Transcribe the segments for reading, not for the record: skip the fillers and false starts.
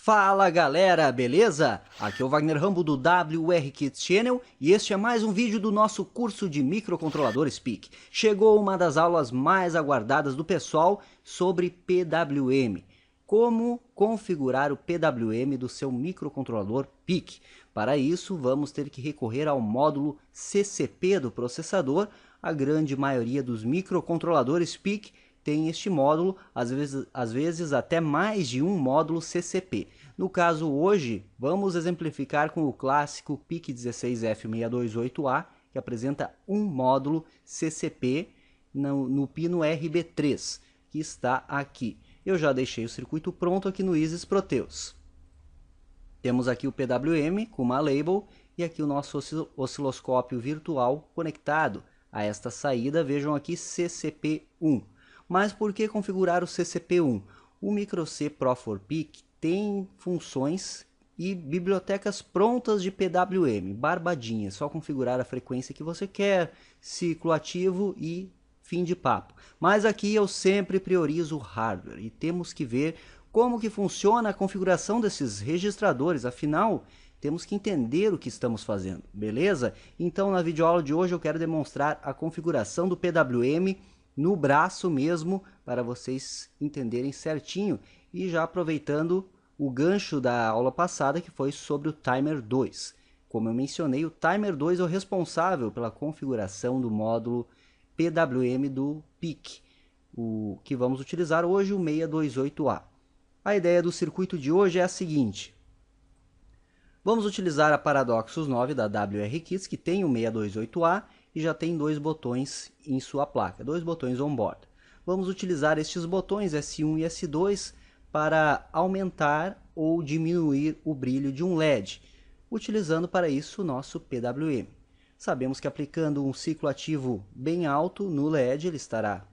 Fala galera, beleza? Aqui é o Wagner Rambo do WR Kids Channel e este é mais um vídeo do nosso curso de microcontroladores PIC. Chegou uma das aulas mais aguardadas do pessoal sobre PWM. Como configurar o PWM do seu microcontrolador PIC. Para isso, vamos ter que recorrer ao módulo CCP do processador. A grande maioria dos microcontroladores PIC tem este módulo, às vezes até mais de um módulo CCP. No caso hoje, vamos exemplificar com o clássico PIC16F628A, que apresenta um módulo CCP no pino RB3, que está aqui. Eu já deixei o circuito pronto aqui no Isis Proteus. Temos aqui o PWM com uma label e aqui o nosso osciloscópio virtual conectado a esta saída. Vejam aqui CCP1. Mas por que configurar o CCP1? O Micro-C Pro 4PIC tem funções e bibliotecas prontas de PWM, barbadinha, só configurar a frequência que você quer, ciclo ativo e fim de papo. Mas aqui eu sempre priorizo o hardware e temos que ver como que funciona a configuração desses registradores, afinal temos que entender o que estamos fazendo, beleza? Então na videoaula de hoje eu quero demonstrar a configuração do PWM no braço mesmo, para vocês entenderem certinho, e já aproveitando o gancho da aula passada que foi sobre o Timer 2. Como eu mencionei, o Timer 2 é o responsável pela configuração do módulo PWM do PIC, o que vamos utilizar hoje, o 628A. A ideia do circuito de hoje é a seguinte: vamos utilizar a Paradoxus 9 da WR Kids, que tem o 628A, e já tem dois botões em sua placa, dois botões on-board. Vamos utilizar estes botões S1 e S2 para aumentar ou diminuir o brilho de um LED, utilizando para isso o nosso PWM. Sabemos que aplicando um ciclo ativo bem alto no LED, ele estará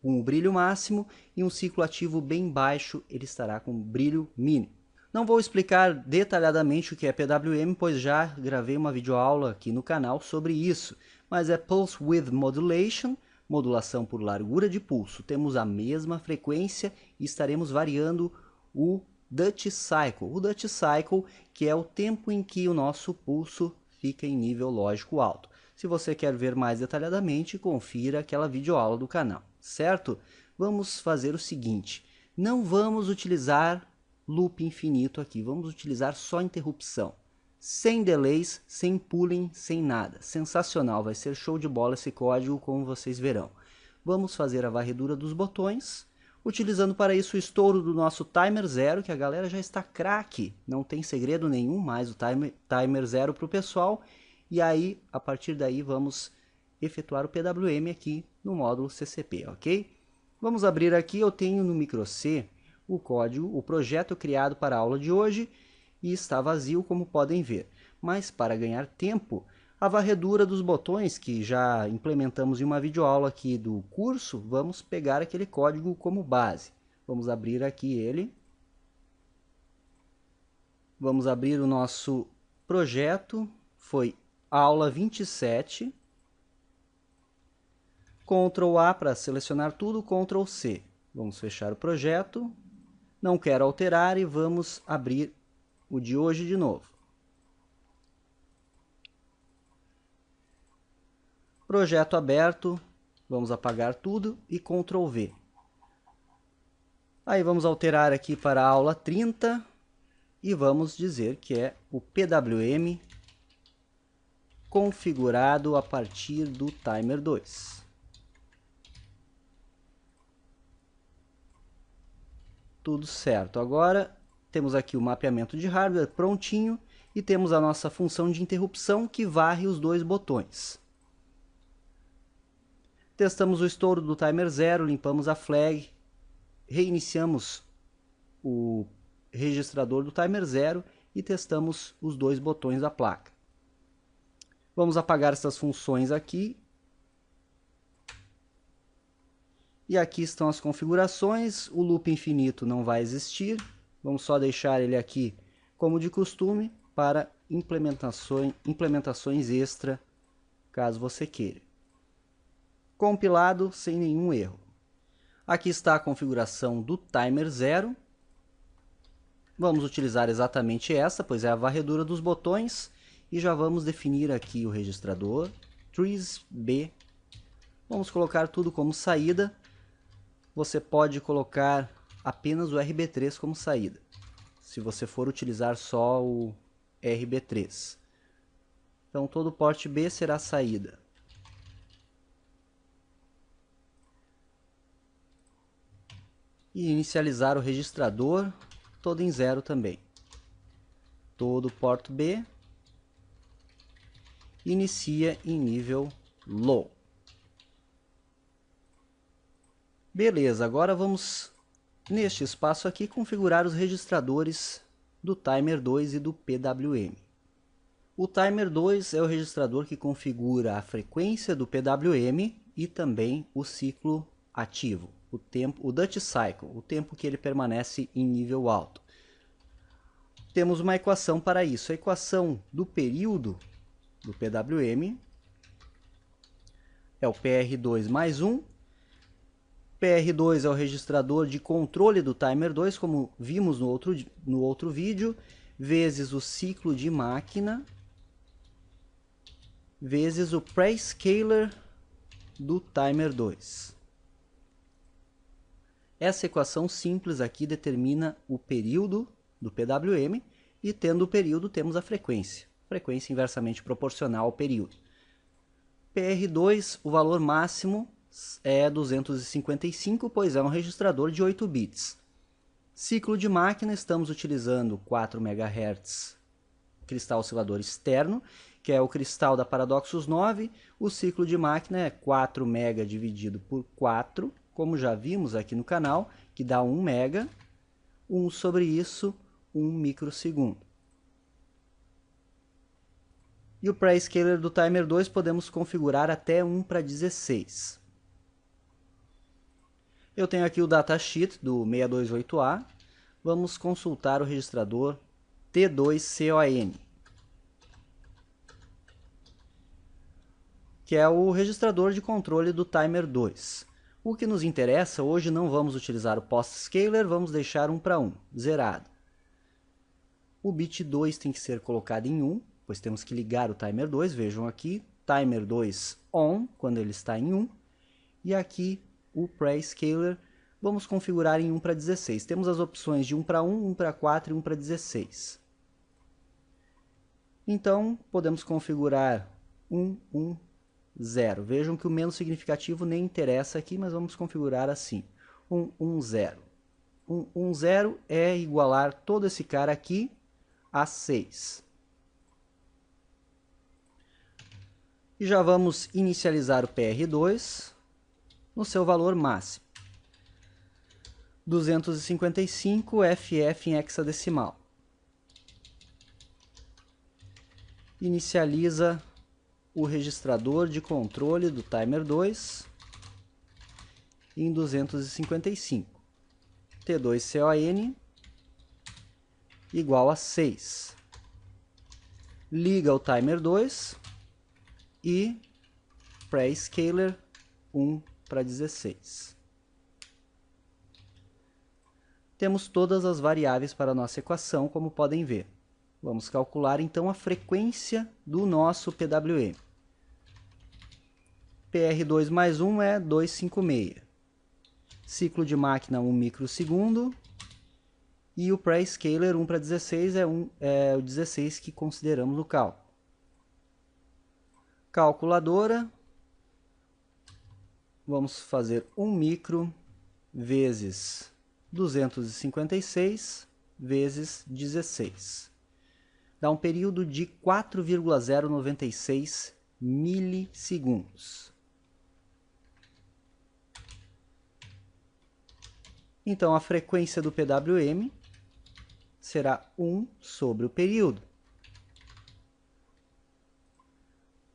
com o brilho máximo, e um ciclo ativo bem baixo, ele estará com brilho mínimo. Não vou explicar detalhadamente o que é PWM, pois já gravei uma videoaula aqui no canal sobre isso, mas é Pulse Width Modulation, modulação por largura de pulso. Temos a mesma frequência e estaremos variando o Dutch Cycle. O Dutch Cycle, que é o tempo em que o nosso pulso fica em nível lógico alto. Se você quer ver mais detalhadamente, confira aquela videoaula do canal, certo? Vamos fazer o seguinte: não vamos utilizar loop infinito aqui, vamos utilizar só interrupção, sem delays, sem pooling, sem nada. Sensacional, vai ser show de bola esse código, como vocês verão. Vamos fazer a varredura dos botões, utilizando para isso o estouro do nosso Timer 0, que a galera já está craque, não tem segredo nenhum, mais o Timer 0 para o pessoal. E aí, a partir daí, vamos efetuar o PWM aqui no módulo CCP, ok? Vamos abrir aqui, eu tenho no Micro-C o código, o projeto criado para a aula de hoje, e está vazio, como podem ver. Mas para ganhar tempo, a varredura dos botões, que já implementamos em uma videoaula aqui do curso, vamos pegar aquele código como base. Vamos abrir aqui ele. Vamos abrir o nosso projeto, foi aula 27. Ctrl A para selecionar tudo, Ctrl C. Vamos fechar o projeto. Não quero alterar e vamos abrir o de hoje de novo. Projeto aberto, vamos apagar tudo e Ctrl V. Aí vamos alterar aqui para a aula 30 e vamos dizer que é o PWM configurado a partir do Timer 2. Tudo certo. Agora temos aqui o mapeamento de hardware prontinho e temos a nossa função de interrupção que varre os dois botões. Testamos o estouro do Timer 0, limpamos a flag, reiniciamos o registrador do Timer 0 e testamos os dois botões da placa. Vamos apagar essas funções aqui. E aqui estão as configurações. O loop infinito não vai existir. Vamos só deixar ele aqui como de costume para implementações extra, caso você queira. Compilado sem nenhum erro. Aqui está a configuração do Timer 0. Vamos utilizar exatamente essa, pois é a varredura dos botões. E já vamos definir aqui o registrador, Trees B. Vamos colocar tudo como saída. Você pode colocar apenas o RB3 como saída, se você for utilizar só o RB3. Então todo porte B será saída. E inicializar o registrador, todo em 0 também. Todo porto B inicia em nível low. Beleza, agora vamos, neste espaço aqui, configurar os registradores do Timer 2 e do PWM. O Timer 2 é o registrador que configura a frequência do PWM e também o ciclo ativo, o Duty Cycle, o tempo que ele permanece em nível alto. Temos uma equação para isso. A equação do período do PWM é o PR2 mais 1. PR2 é o registrador de controle do Timer 2, como vimos no outro vídeo, vezes o ciclo de máquina, vezes o Prescaler do Timer 2. Essa equação simples aqui determina o período do PWM e, tendo o período, temos a frequência. Frequência inversamente proporcional ao período. PR2, o valor máximo é 255, pois é um registrador de 8 bits. Ciclo de máquina, estamos utilizando 4 MHz cristal oscilador externo, que é o cristal da Paradoxus 9. O ciclo de máquina é 4 MB dividido por 4, como já vimos aqui no canal, que dá 1 MB. 1 sobre isso, 1 microsegundo. E o Prescaler do Timer 2 podemos configurar até 1:16. Eu tenho aqui o datasheet do 628A. Vamos consultar o registrador T2CON, que é o registrador de controle do Timer 2. O que nos interessa, hoje não vamos utilizar o PostScaler, vamos deixar 1:1, zerado. O bit 2 tem que ser colocado em 1, pois temos que ligar o Timer 2, vejam aqui, Timer 2 on, quando ele está em 1, e aqui o Prescaler, vamos configurar em 1:16. Temos as opções de 1:1, 1:4 e 1:16. Então, podemos configurar 1:1:0. Vejam que o menos significativo nem interessa aqui, mas vamos configurar assim, 1:1:0. 1:1:0 é igualar todo esse cara aqui a 6. E já vamos inicializar o PR2 no seu valor máximo. 255 FF em hexadecimal. Inicializa o registrador de controle do Timer 2 em 255. T2CON igual a 6. Liga o Timer 2 e Prescaler 1:16. Temos todas as variáveis para a nossa equação, como podem ver. Vamos calcular então a frequência do nosso PWM. PR2 mais 1 é 256. Ciclo de máquina 1 microsegundo. E o Prescaler 1:16 é o 16 que consideramos no cálculo. Calculadora. Vamos fazer 1 micro vezes 256 vezes 16. Dá um período de 4,096 milissegundos. Então, a frequência do PWM será 1 sobre o período.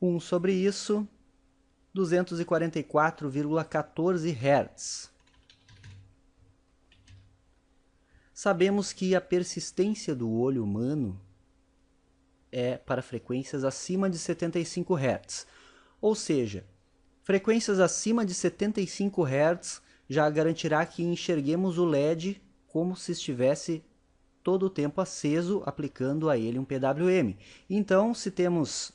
1 sobre isso, 244,14 Hz. Sabemos que a persistência do olho humano é para frequências acima de 75 Hz. Ou seja, frequências acima de 75 Hz já garantirá que enxerguemos o LED como se estivesse todo o tempo aceso, aplicando a ele um PWM. Então, se temos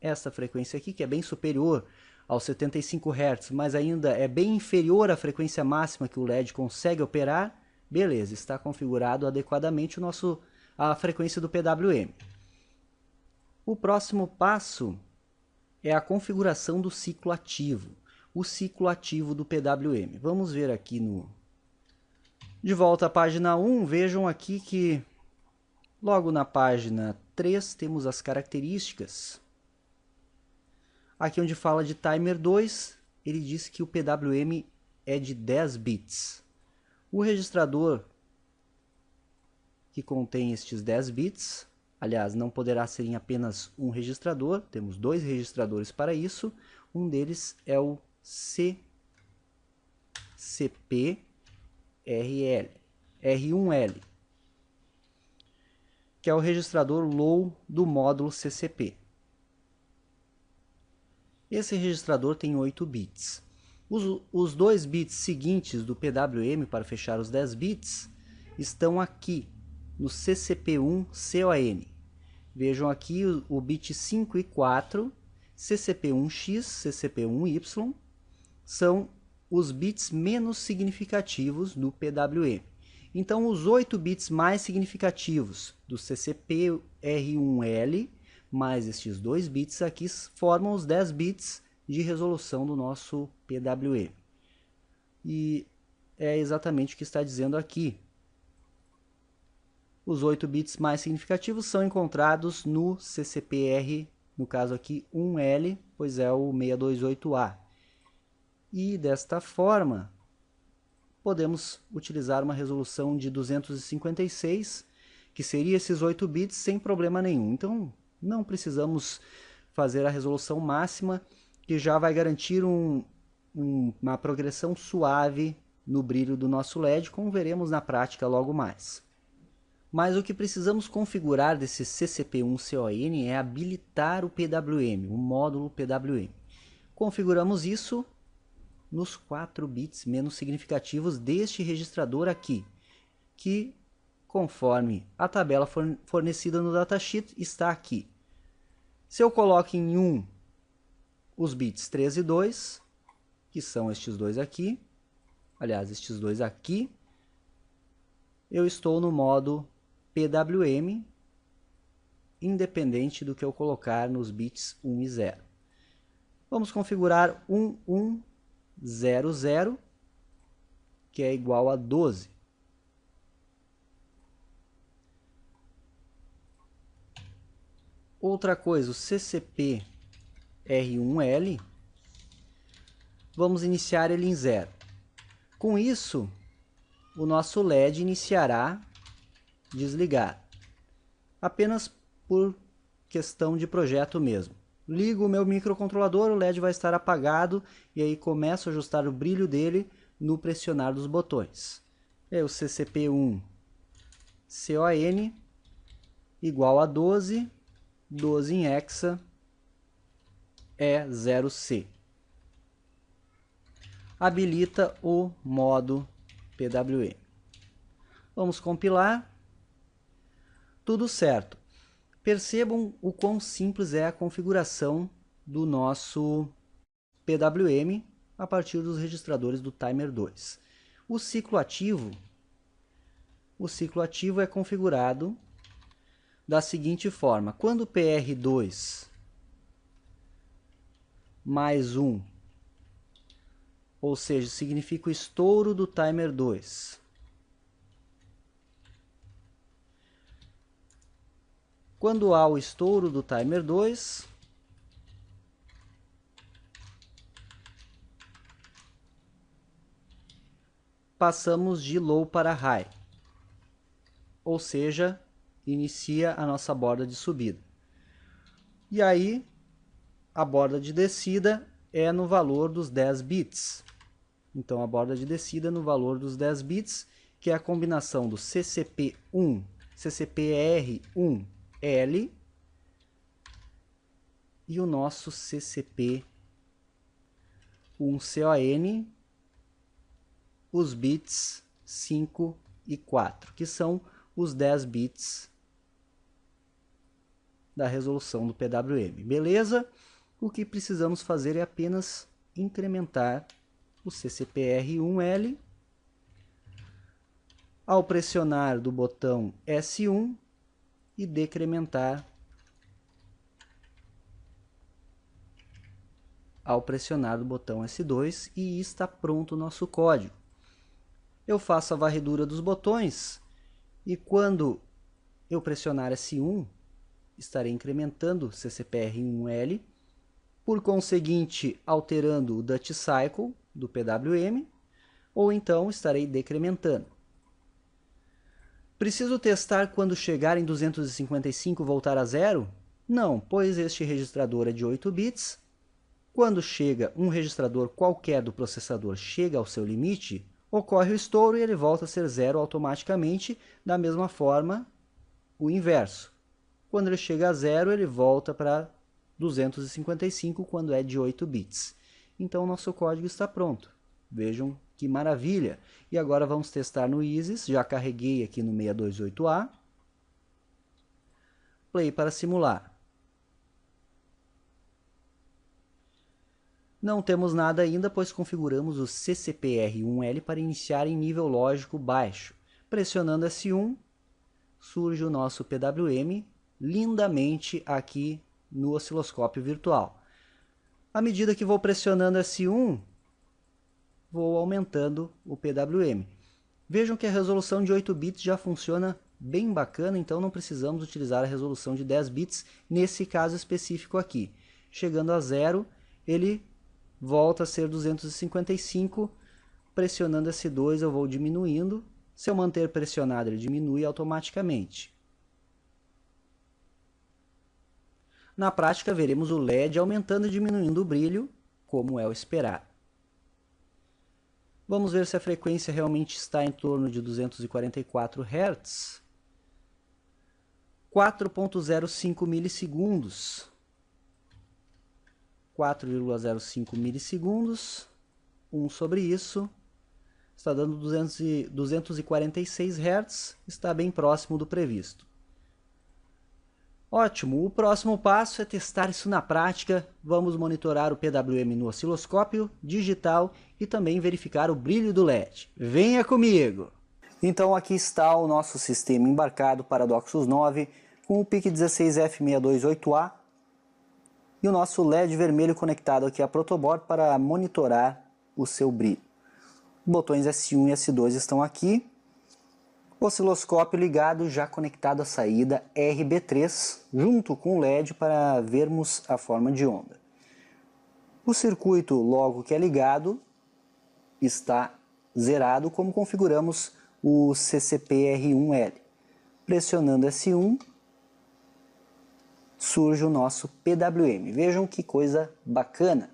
esta frequência aqui, que é bem superior aos 75 Hz, mas ainda é bem inferior à frequência máxima que o LED consegue operar, beleza, está configurado adequadamente a frequência do PWM. O próximo passo é a configuração do ciclo ativo, o ciclo ativo do PWM. Vamos ver aqui de volta à página 1, vejam aqui que logo na página 3 temos as características. Aqui onde fala de timer 2, ele diz que o PWM é de 10 bits. O registrador que contém estes 10 bits, aliás, não poderá ser em apenas um registrador, temos 2 registradores para isso. Um deles é o CCP-R1L, que é o registrador low do módulo CCP. Esse registrador tem 8 bits. Os 2 bits seguintes do PWM para fechar os 10 bits estão aqui no CCP1-CON. Vejam aqui o bit 5 e 4, CCP1X, CCP1Y, são os bits menos significativos do PWM. Então, os 8 bits mais significativos do CCP-R1L, mais estes 2 bits aqui, formam os 10 bits de resolução do nosso PWM. E é exatamente o que está dizendo aqui. Os 8 bits mais significativos são encontrados no CCPR, no caso aqui 1L, pois é o 628A. E desta forma, podemos utilizar uma resolução de 256, que seria esses 8 bits sem problema nenhum. Então, não precisamos fazer a resolução máxima, que já vai garantir uma progressão suave no brilho do nosso LED, como veremos na prática logo mais. Mas o que precisamos configurar desse CCP1-CON é habilitar o PWM, o módulo PWM. Configuramos isso nos 4 bits menos significativos deste registrador aqui, que, conforme a tabela fornecida no datasheet, está aqui. Se eu coloco em 1 os bits 3 e 2, que são estes dois aqui, aliás, estes dois aqui, eu estou no modo PWM, independente do que eu colocar nos bits 1 e 0. Vamos configurar 1100, que é igual a 12. Outra coisa, o CCP R1L, vamos iniciar ele em 0. Com isso, o nosso LED iniciará desligado, apenas por questão de projeto mesmo. Ligo o meu microcontrolador, o LED vai estar apagado e aí começo a ajustar o brilho dele no pressionar dos botões. É o CCP1 CON igual a 12, 12 em hexa é 0C. Habilita o modo PWM. Vamos compilar. Tudo certo. Percebam o quão simples é a configuração do nosso PWM a partir dos registradores do timer 2. O ciclo ativo é configurado da seguinte forma: quando o PR2 mais 1, ou seja, significa o estouro do timer 2, quando há o estouro do timer 2, passamos de low para high, ou seja, inicia a nossa borda de subida. E aí, a borda de descida é no valor dos 10 bits. Então, a borda de descida é no valor dos 10 bits, que é a combinação do CCP1, CCPR1, L e o nosso CCP1-CON, os bits 5 e 4, que são os 10 bits da resolução do PWM. Beleza? O que precisamos fazer é apenas incrementar o CCPR1L ao pressionar do botão S1 e decrementar ao pressionar do botão S2 e está pronto o nosso código. Eu faço a varredura dos botões e quando eu pressionar S1 estarei incrementando o CCPR1L, por conseguinte alterando o Duty Cycle do PWM, ou então estarei decrementando. Preciso testar quando chegar em 255 voltar a zero? Não, pois este registrador é de 8 bits. Quando chega um registrador qualquer do processador chega ao seu limite, ocorre o estouro e ele volta a ser zero automaticamente, da mesma forma o inverso. Quando ele chega a zero, ele volta para 255 quando é de 8 bits. Então, nosso código está pronto. Vejam que maravilha! E agora vamos testar no Isis. Já carreguei aqui no 628A. Play para simular. Não temos nada ainda, pois configuramos o CCPR1L para iniciar em nível lógico baixo. Pressionando S1, surge o nosso PWM lindamente aqui no osciloscópio virtual. À medida que vou pressionando S1, vou aumentando o PWM. Vejam que a resolução de 8 bits já funciona bem bacana, então não precisamos utilizar a resolução de 10 bits nesse caso específico aqui. Chegando a zero, ele volta a ser 255, pressionando S2 eu vou diminuindo. Se eu manter pressionado, ele diminui automaticamente. Na prática, veremos o LED aumentando e diminuindo o brilho, como é o esperado. Vamos ver se a frequência realmente está em torno de 244 Hz. 4,05 milissegundos. 4,05 milissegundos. 1 sobre isso. Está dando 246 Hz. Está bem próximo do previsto. Ótimo, o próximo passo é testar isso na prática. Vamos monitorar o PWM no osciloscópio digital e também verificar o brilho do LED. Venha comigo! Então aqui está o nosso sistema embarcado para Paradoxus 9 com o PIC16F628A e o nosso LED vermelho conectado aqui a protoboard para monitorar o seu brilho. Os botões S1 e S2 estão aqui. Osciloscópio ligado, já conectado à saída RB3, junto com o LED para vermos a forma de onda. O circuito, logo que é ligado, está zerado, como configuramos o CCPR1L. Pressionando S1, surge o nosso PWM. Vejam que coisa bacana!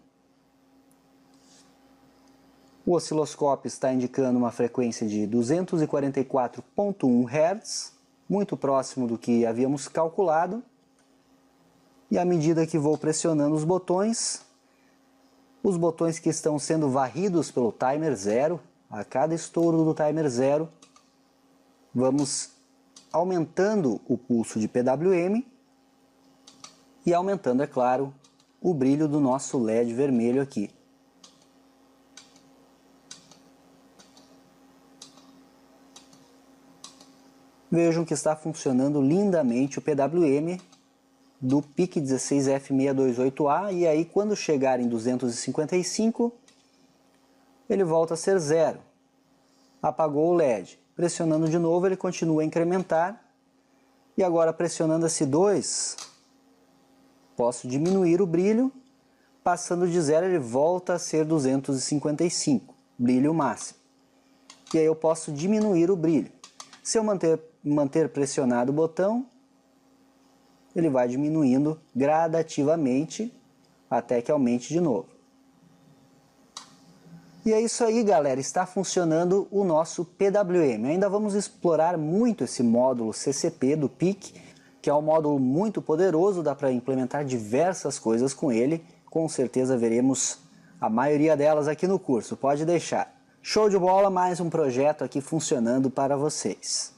O osciloscópio está indicando uma frequência de 244,1 Hz, muito próximo do que havíamos calculado. E à medida que vou pressionando os botões que estão sendo varridos pelo timer zero, a cada estouro do timer zero, vamos aumentando o pulso de PWM e aumentando, é claro, o brilho do nosso LED vermelho aqui. Vejam que está funcionando lindamente o PWM do PIC16F628A e aí quando chegar em 255 ele volta a ser zero. Apagou o LED. Pressionando de novo ele continua a incrementar e agora pressionando S2 posso diminuir o brilho. Passando de zero ele volta a ser 255, brilho máximo. E aí eu posso diminuir o brilho. Se eu manter pressionado o botão, ele vai diminuindo gradativamente até que aumente de novo. E é isso aí, galera, está funcionando o nosso PWM. Ainda vamos explorar muito esse módulo CCP do PIC, que é um módulo muito poderoso, dá para implementar diversas coisas com ele. Com certeza veremos a maioria delas aqui no curso, pode deixar. Show de bola, mais um projeto aqui funcionando para vocês.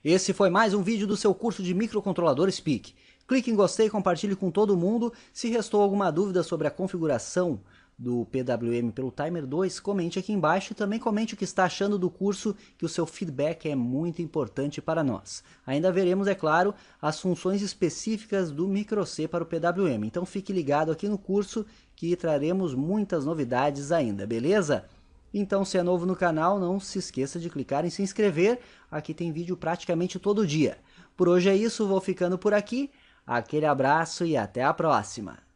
Esse foi mais um vídeo do seu curso de microcontrolador SPIC. Clique em gostei e compartilhe com todo mundo. Se restou alguma dúvida sobre a configuração do PWM pelo Timer 2, comente aqui embaixo e também comente o que está achando do curso, que o seu feedback é muito importante para nós. Ainda veremos, é claro, as funções específicas do microC para o PWM, então fique ligado aqui no curso que traremos muitas novidades ainda, beleza? Então, se é novo no canal, não se esqueça de clicar em se inscrever, aqui tem vídeo praticamente todo dia. Por hoje é isso, vou ficando por aqui, aquele abraço e até a próxima!